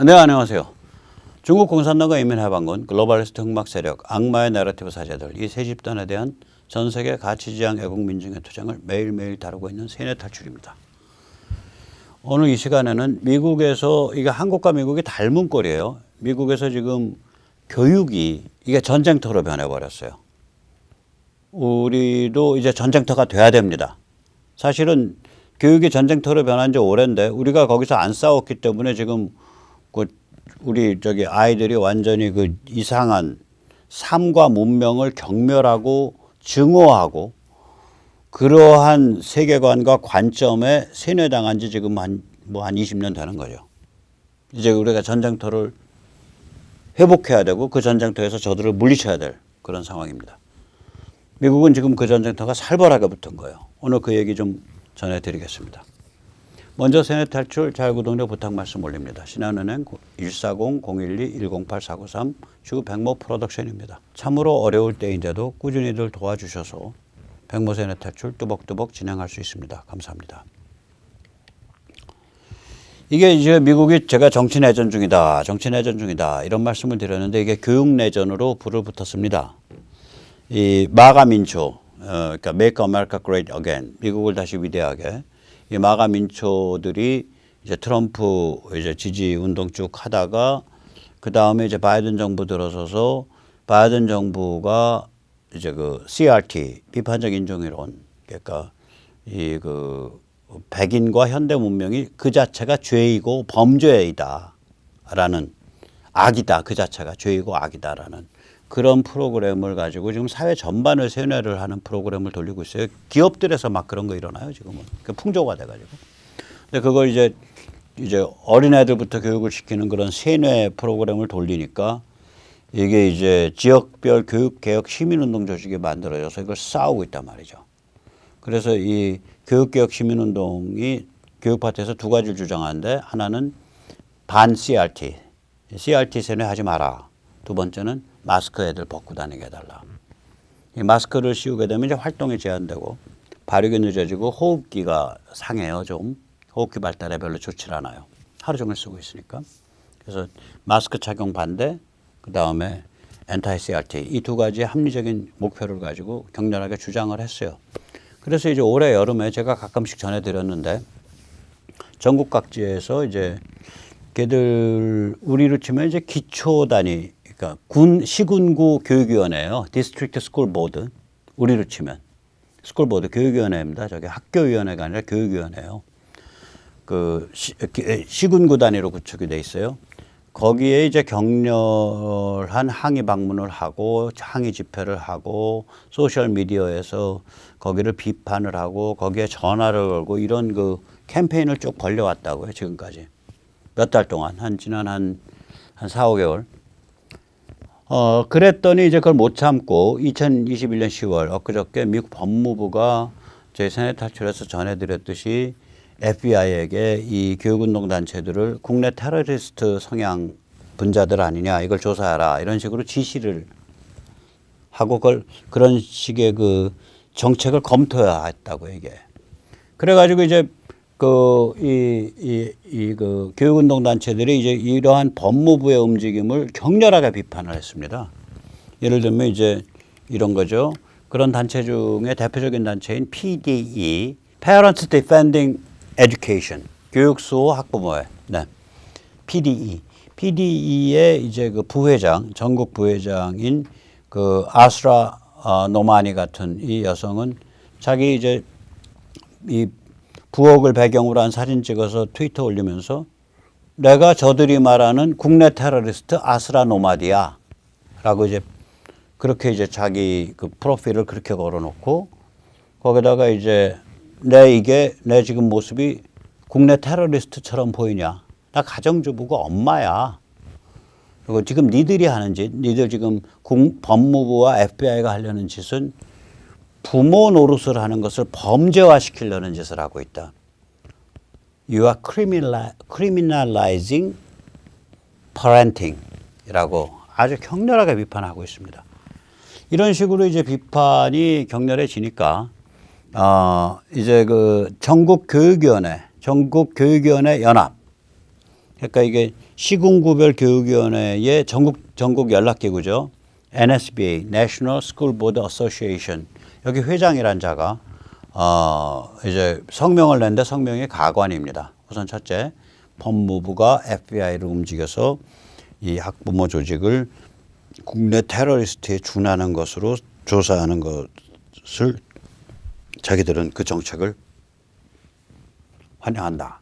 네, 안녕하세요. 중국 공산당과 인민해방군, 글로벌리스트 흑막 세력, 악마의 내러티브 사제들, 이 세 집단에 대한 전 세계 가치지향 애국 민중의 투쟁을 매일매일 다루고 있는 세뇌 탈출입니다. 오늘 이 시간에는 미국에서, 이게 한국과 미국이 닮은 꼴이에요. 미국에서 지금 교육이 이게 전쟁터로 변해버렸어요. 우리도 이제 전쟁터가 돼야 됩니다. 사실은 교육이 전쟁터로 변한 지 오랜데 우리가 거기서 안 싸웠기 때문에 지금 우리 아이들이 완전히 그 이상한 삶과 문명을 경멸하고 증오하고 그러한 세계관과 관점에 세뇌당한 지 지금 한 20년 되는 거죠. 이제 우리가 전쟁터를 회복해야 되고 그 전쟁터에서 저들을 물리쳐야 될 그런 상황입니다. 미국은 지금 그 전쟁터가 살벌하게 붙은 거예요. 오늘 그 얘기 좀 전해드리겠습니다. 먼저 세뇌 탈출 자유구독료 부탁 말씀 올립니다. 신한은행 140-012-108-493 주 백모 프로덕션입니다. 참으로 어려울 때인데도 꾸준히들 도와주셔서 백모 세뇌 탈출 뚜벅뚜벅 진행할 수 있습니다. 감사합니다. 이게 이제 미국이 제가 정치 내전 중이다, 정치 내전 중이다 이런 말씀을 드렸는데 이게 교육 내전으로 불을 붙었습니다. 이 마가 민초, 그러니까 Make America Great Again, 미국을 다시 위대하게. 이 마가 민초들이 이제 트럼프 이제 지지 운동 쭉 하다가 그 다음에 이제 바이든 정부 들어서서 바이든 정부가 이제 그 CRT 비판적 인종이론, 그러니까 이 그 백인과 현대 문명이 그 자체가 죄이고 범죄이다라는, 악이다, 그 자체가 죄이고 악이다라는 그런 프로그램을 가지고 지금 사회 전반을 세뇌를 하는 프로그램을 돌리고 있어요. 기업들에서 막 그런 거 일어나요, 지금은. 풍조가 돼가지고. 근데 그걸 이제 어린애들부터 교육을 시키는 그런 세뇌 프로그램을 돌리니까 이게 이제 지역별 교육개혁 시민운동 조직이 만들어져서 이걸 싸우고 있단 말이죠. 그래서 이 교육개혁 시민운동이 교육파트에서 두 가지를 주장하는데 하나는 반 CRT, CRT 세뇌하지 마라. 두 번째는 마스크 애들 벗고 다니게 해달라. 이 마스크를 씌우게 되면 이제 활동이 제한되고 발육이 늦어지고 호흡기가 상해요. 좀 호흡기 발달에 별로 좋지 않아요. 하루 종일 쓰고 있으니까. 그래서 마스크 착용 반대, 그 다음에 엔타이 CRT 이 두 가지 합리적인 목표를 가지고 격렬하게 주장을 했어요. 그래서 이제 올해 여름에 제가 가끔씩 전해드렸는데 전국 각지에서 이제 걔들 우리로 치면 이제 기초 단위, 그러니까 시군구 교육위원회예요. 디스트릭트 스쿨 보드, 우리로 치면 스쿨 보드 교육위원회입니다. 저게 학교위원회가 아니라 교육위원회예요. 그 시군구 단위로 구축이 돼 있어요. 거기에 이제 격렬한 항의 방문을 하고 항의 집회를 하고 소셜 미디어에서 거기를 비판을 하고 거기에 전화를 걸고 이런 그 캠페인을 쭉 벌려왔다고요. 지금까지 몇 달 동안 지난 한 4, 5개월. 그랬더니 이제 그걸 못 참고 2021년 10월 엊그저께 미국 법무부가 저희 세뇌 탈출에서 전해드렸듯이 FBI에게 이 교육운동 단체들을 국내 테러리스트 성향 분자들 아니냐 이걸 조사하라 이런 식으로 지시를 하고 그런 식의 그 정책을 검토해야 했다고 이게. 그래가지고 이제 그 교육운동 단체들이 이제 이러한 법무부의 움직임을 격렬하게 비판을 했습니다. 예를 들면 이제 이런 거죠. 그런 단체 중에 대표적인 단체인 PDE, Parents Defending Education, 교육수호 학부모회, 네, PDE의 이제 그 부회장, 전국 부회장인 그 아스라 노마니 같은 이 여성은 자기 이제 이 부엌을 배경으로 한 사진 찍어서 트위터 올리면서 내가 저들이 말하는 국내 테러리스트 아스라 노마디야 라고 이제 그렇게 이제 자기 그 프로필을 그렇게 걸어놓고 거기다가 이제 내 지금 모습이 국내 테러리스트처럼 보이냐. 나 가정주부고 엄마야. 그리고 지금 니들이 하는 짓, 니들 지금 법무부와 FBI가 하려는 짓은 부모 노릇을 하는 것을 범죄화시키려는 짓을 하고 있다. You are criminalizing parenting 이라고 아주 격렬하게 비판하고 있습니다. 이런 식으로 이제 비판이 격렬해지니까 이제 그 전국교육위원회 연합, 그러니까 이게 시군구별 교육위원회의 전국 연락기구죠. NSBA, National School Board Association. 여기 회장이란 자가 이제 성명을 냈는데 성명이 가관입니다. 우선 첫째, 법무부가 FBI를 움직여서 이 학부모 조직을 국내 테러리스트에 준하는 것으로 조사하는 것을 자기들은 그 정책을 환영한다.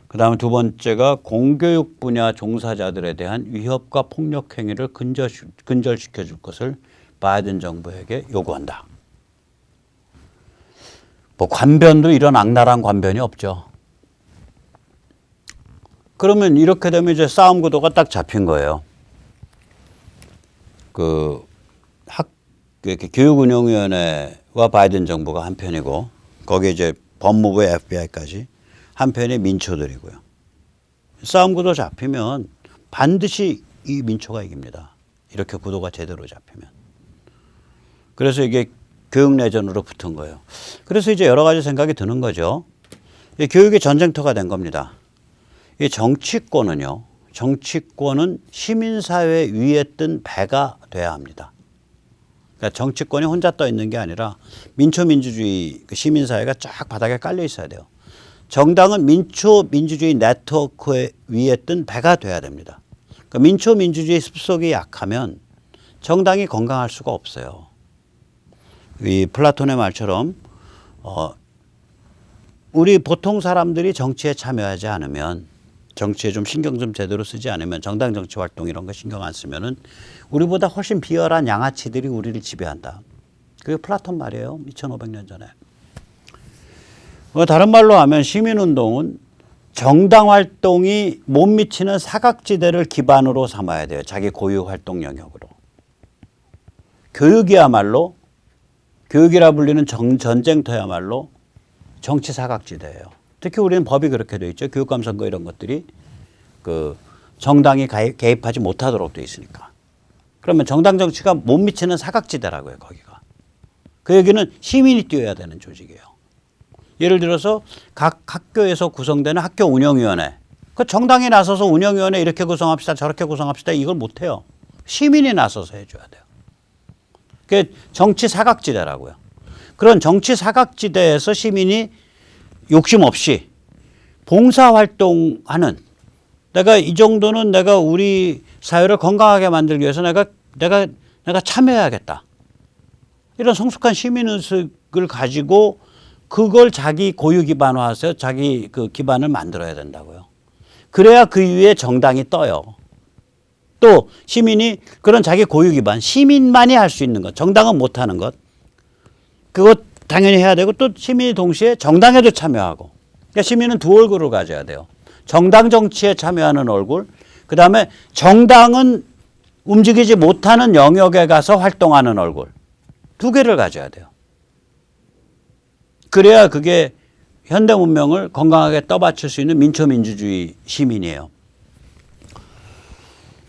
그 다음에 두 번째가 공교육 분야 종사자들에 대한 위협과 폭력 행위를 근절시켜 줄 것을 바이든 정부에게 요구한다. 뭐 관변도 이런 악랄한 관변이 없죠. 그러면 이렇게 되면 이제 싸움 구도가 딱 잡힌 거예요. 교육운영위원회와 바이든 정부가 한편이고 거기에 이제 법무부의 FBI까지 한편의 민초들이고요. 싸움 구도 잡히면 반드시 이 민초가 이깁니다. 이렇게 구도가 제대로 잡히면. 그래서 이게 교육 내전으로 붙은 거예요. 그래서 이제 여러 가지 생각이 드는 거죠. 이 교육이 전쟁터가 된 겁니다. 이 정치권은요. 정치권은 시민사회 위에 뜬 배가 돼야 합니다. 그러니까 정치권이 혼자 떠 있는 게 아니라 민초민주주의 시민사회가 쫙 바닥에 깔려 있어야 돼요. 정당은 민초민주주의 네트워크 위에 뜬 배가 돼야 됩니다. 그러니까 민초민주주의 습속이 약하면 정당이 건강할 수가 없어요. 이 플라톤의 말처럼 우리 보통 사람들이 정치에 참여하지 않으면 정치에 좀 신경 좀 제대로 쓰지 않으면 정당 정치 활동 이런 거 신경 안 쓰면은 우리보다 훨씬 비열한 양아치들이 우리를 지배한다. 그게 플라톤 말이에요. 2500년 전에. 다른 말로 하면 시민운동은 정당 활동이 못 미치는 사각지대를 기반으로 삼아야 돼요. 자기 고유 활동 영역으로. 교육이야말로 교육이라 불리는 전쟁터야말로 정치 사각지대예요. 특히 우리는 법이 그렇게 돼 있죠. 교육감 선거 이런 것들이 정당이 개입하지 못하도록 돼 있으니까. 그러면 정당 정치가 못 미치는 사각지대라고요. 거기가. 그 얘기는 시민이 뛰어야 되는 조직이에요. 예를 들어서 각 학교에서 구성되는 학교 운영위원회. 그 정당이 나서서 운영위원회 이렇게 구성합시다 저렇게 구성합시다 이걸 못해요. 시민이 나서서 해줘야 돼요. 그게 정치 사각지대라고요. 그런 정치 사각지대에서 시민이 욕심 없이 봉사활동하는 내가 이 정도는 내가 우리 사회를 건강하게 만들기 위해서 내가 참여해야겠다. 이런 성숙한 시민의식을 가지고 그걸 자기 고유 기반화해서 자기 그 기반을 만들어야 된다고요. 그래야 그 위에 정당이 떠요. 또 시민이 그런 자기 고유 기반, 시민만이 할 수 있는 것, 정당은 못하는 것, 그것 당연히 해야 되고 또 시민이 동시에 정당에도 참여하고. 그러니까 시민은 두 얼굴을 가져야 돼요. 정당 정치에 참여하는 얼굴, 그 다음에 정당은 움직이지 못하는 영역에 가서 활동하는 얼굴. 두 개를 가져야 돼요. 그래야 그게 현대 문명을 건강하게 떠받칠 수 있는 민초민주주의 시민이에요.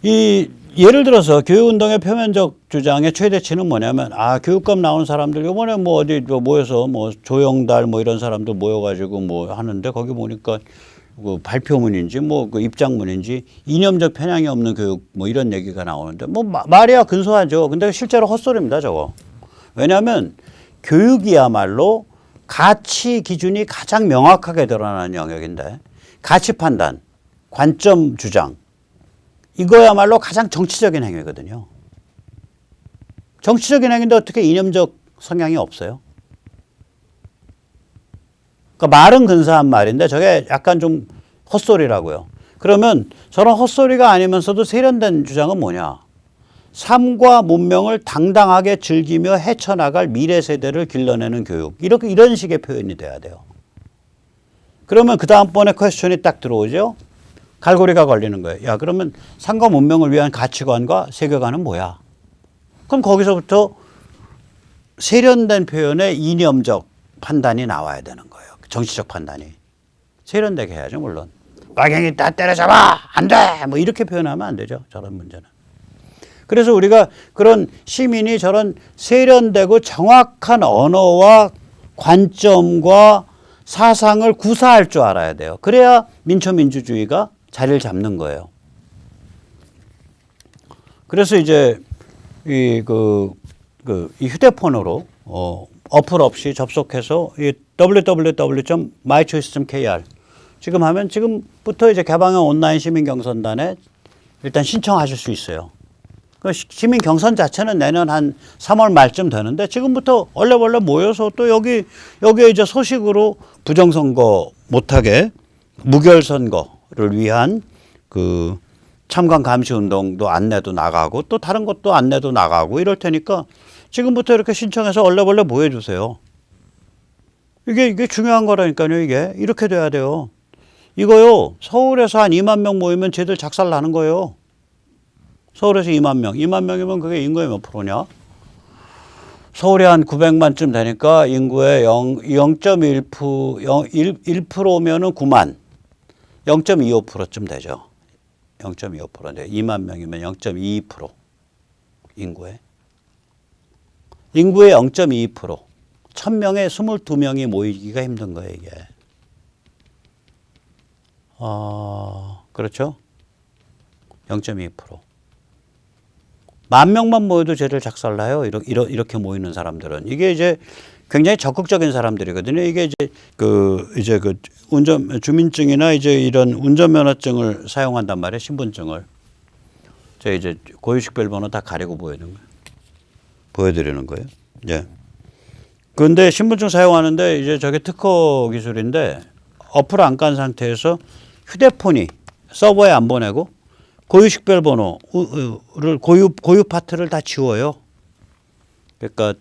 예를 들어서 교육운동의 표면적 주장의 최대치는 뭐냐면, 교육감 나오는 사람들, 요번에 어디 모여서 조영달 이런 사람들 모여가지고 하는데, 거기 보니까 발표문인지 그 입장문인지 이념적 편향이 없는 교육 이런 얘기가 나오는데, 말이야 근소하죠. 근데 실제로 헛소리입니다, 저거. 왜냐하면 교육이야말로 가치 기준이 가장 명확하게 드러나는 영역인데, 가치 판단, 관점 주장, 이거야말로 가장 정치적인 행위거든요. 정치적인 행위인데 어떻게 이념적 성향이 없어요? 그러니까 말은 근사한 말인데 저게 약간 좀 헛소리라고요. 그러면 저런 헛소리가 아니면서도 세련된 주장은 뭐냐? 삶과 문명을 당당하게 즐기며 헤쳐나갈 미래 세대를 길러내는 교육. 이런 식의 표현이 돼야 돼요. 그러면 그 다음번에 퀘스천이 딱 들어오죠. 갈고리가 걸리는 거예요. 야, 그러면 삶과 문명을 위한 가치관과 세계관은 뭐야? 그럼 거기서부터 세련된 표현의 이념적 판단이 나와야 되는 거예요. 정치적 판단이. 세련되게 해야죠, 물론. 빨갱이 다 때려잡아! 안 돼! 이렇게 표현하면 안 되죠, 저런 문제는. 그래서 우리가 그런 시민이 저런 세련되고 정확한 언어와 관점과 사상을 구사할 줄 알아야 돼요. 그래야 민초민주주의가 자리를 잡는 거예요. 그래서 이제 이 휴대폰으로 어플 없이 접속해서 이 www.mychoice.kr 지금 하면 지금부터 이제 개방형 온라인 시민 경선단에 일단 신청하실 수 있어요. 그 시민 경선 자체는 내년 한 3월 말쯤 되는데 지금부터 얼레벌레 모여서 또 여기에 이제 소식으로 부정선거 못하게 무결선거를 위한 그 참관 감시 운동도 안내도 나가고 또 다른 것도 안내도 나가고 이럴 테니까 지금부터 이렇게 신청해서 얼레벌레 모여주세요. 이게 중요한 거라니까요. 이게 이렇게 돼야 돼요. 이거요. 서울에서 한 2만 명 모이면 쟤들 작살 나는 거예요. 서울에서 2만 명. 2만 명이면 그게 인구의 몇 프로냐? 서울이 한 900만쯤 되니까 인구의 1%면은 9만. 0.25%쯤 되죠. 0.25%인데 2만 명이면 0.22% 인구의 0.22%. 1000명에 22명이 모이기가 힘든 거예요, 이게. 그렇죠? 0.2%. 10,000명만 모여도 쟤를 작살나요. 이렇게 모이는 사람들은. 이게 이제 굉장히 적극적인 사람들이거든요. 이게 이제 주민증이나 이제 이런 운전면허증을 사용한단 말이에요. 신분증을. 저 이제 고유식별 번호 다 가리고 보여드리는 거예요. 예. 그런데 신분증 사용하는데 이제 저게 특허 기술인데 어플 안 깐 상태에서 휴대폰이 서버에 안 보내고 고유식별 번호를 고유 파트를 다 지워요. 그러니까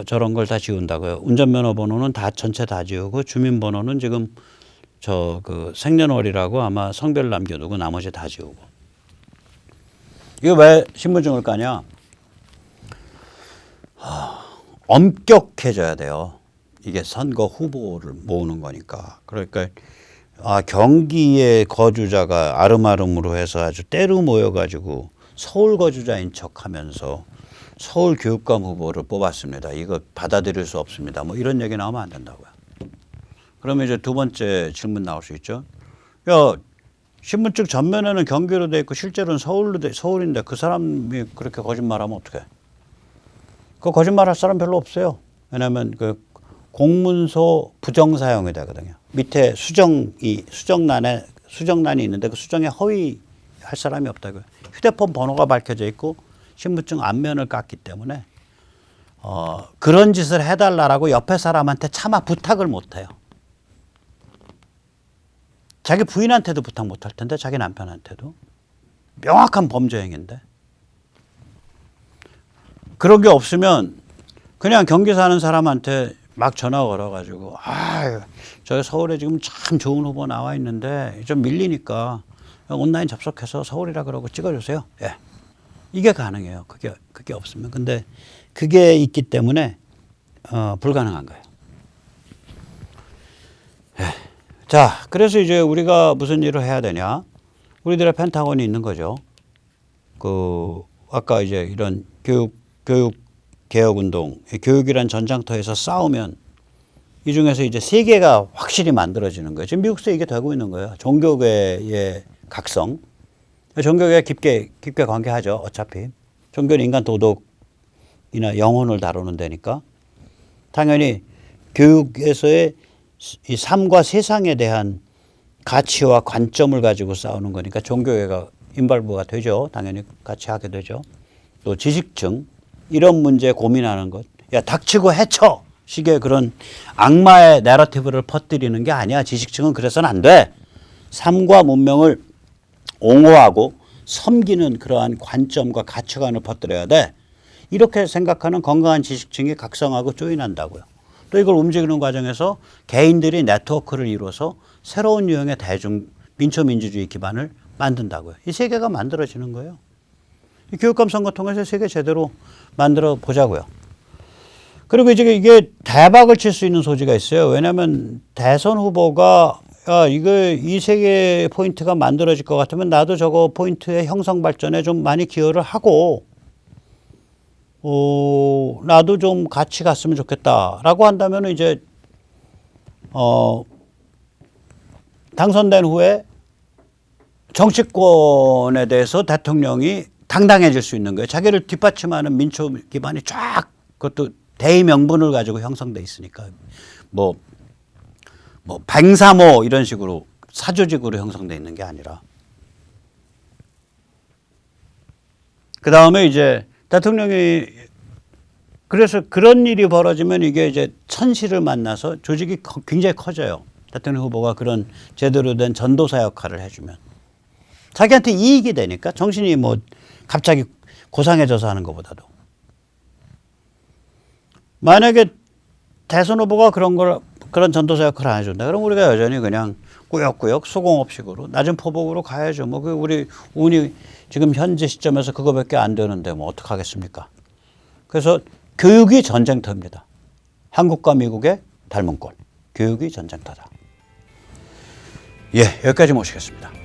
저런 걸 다 지운다고요. 운전면허 번호는 다 전체 다 지우고 주민번호는 지금 생년월일하고 아마 성별 남겨두고 나머지 다 지우고. 이거 왜 신분증을 까냐? 엄격해져야 돼요. 이게 선거 후보를 모으는 거니까. 그러니까 경기의 거주자가 아름아름으로 해서 아주 때로 모여가지고 서울 거주자인 척하면서 서울 교육감 후보를 뽑았습니다. 이거 받아들일 수 없습니다. 뭐 이런 얘기 나오면 안 된다고요. 그러면 이제 두 번째 질문 나올 수 있죠. 야, 신분증 전면에는 경기로 돼 있고 실제로는 서울인데 그 사람이 그렇게 거짓말하면 어떡해? 그 거짓말할 사람 별로 없어요. 왜냐하면 그 공문서 부정 사용이 되거든요. 밑에 수정란이 있는데 그 수정에 허위할 사람이 없다고요. 휴대폰 번호가 밝혀져 있고 신분증 앞면을 깠기 때문에 그런 짓을 해달라고 옆에 사람한테 차마 부탁을 못 해요. 자기 부인한테도 부탁 못 할 텐데 자기 남편한테도. 명확한 범죄 행위인데. 그런 게 없으면 그냥 경기 사는 사람한테 막 전화 걸어가지고 저 서울에 지금 참 좋은 후보 나와 있는데 좀 밀리니까 온라인 접속해서 서울이라 그러고 찍어주세요. 예. 이게 가능해요. 그게 없으면. 근데 그게 있기 때문에 불가능한 거예요. 예. 자, 그래서 이제 우리가 무슨 일을 해야 되냐? 우리들의 펜타곤이 있는 거죠. 아까 이제 이런 교육 개혁 운동, 교육이란 전장터에서 싸우면 이 중에서 이제 세 개가 확실히 만들어지는 거예요. 지금 미국에서 이게 되고 있는 거예요. 종교계의 각성. 종교계가 깊게 관계하죠. 어차피. 종교는 인간 도덕이나 영혼을 다루는 데니까. 당연히 교육에서의 이 삶과 세상에 대한 가치와 관점을 가지고 싸우는 거니까 종교계가 인발부가 되죠. 당연히 같이 하게 되죠. 또 지식층. 이런 문제 고민하는 것. 야, 닥치고 해쳐! 식의 그런 악마의 내러티브를 퍼뜨리는 게 아니야. 지식층은 그래서는 안 돼. 삶과 문명을 옹호하고 섬기는 그러한 관점과 가치관을 퍼뜨려야 돼. 이렇게 생각하는 건강한 지식층이 각성하고 조인한다고요. 또 이걸 움직이는 과정에서 개인들이 네트워크를 이루어서 새로운 유형의 민초민주주의 기반을 만든다고요. 이 세 개가 만들어지는 거예요. 이 교육감 선거 통해서 세 개 제대로 만들어 보자고요. 그리고 이제 이게 대박을 칠 수 있는 소지가 있어요. 왜냐하면 대선 후보가 이 세 개 포인트가 만들어질 것 같으면 나도 저거 포인트의 형성 발전에 좀 많이 기여를 하고 나도 좀 같이 갔으면 좋겠다라고 한다면 이제 당선된 후에 정치권에 대해서 대통령이 당당해질 수 있는 거예요. 자기를 뒷받침하는 민초 기반이 쫙 그것도 대의 명분을 가지고 형성돼 있으니까 뭐 뱅사모 이런 식으로 사조직으로 형성돼 있는 게 아니라 그 다음에 이제 대통령이 그래서 그런 일이 벌어지면 이게 이제 천시를 만나서 조직이 굉장히 커져요. 대통령 후보가 그런 제대로 된 전도사 역할을 해주면 자기한테 이익이 되니까 정신이 뭐 갑자기 고상해져서 하는 것보다도 만약에 대선 후보가 그런 전도사 역할을 안 해준다. 그럼 우리가 여전히 그냥 꾸역꾸역 소공업식으로 낮은 포복으로 가야죠. 뭐 우리 운이 지금 현재 시점에서 그거밖에 안 되는데 뭐 어떡하겠습니까? 그래서 교육이 전쟁터입니다. 한국과 미국의 닮은 꼴. 교육이 전쟁터다. 예, 여기까지 모시겠습니다.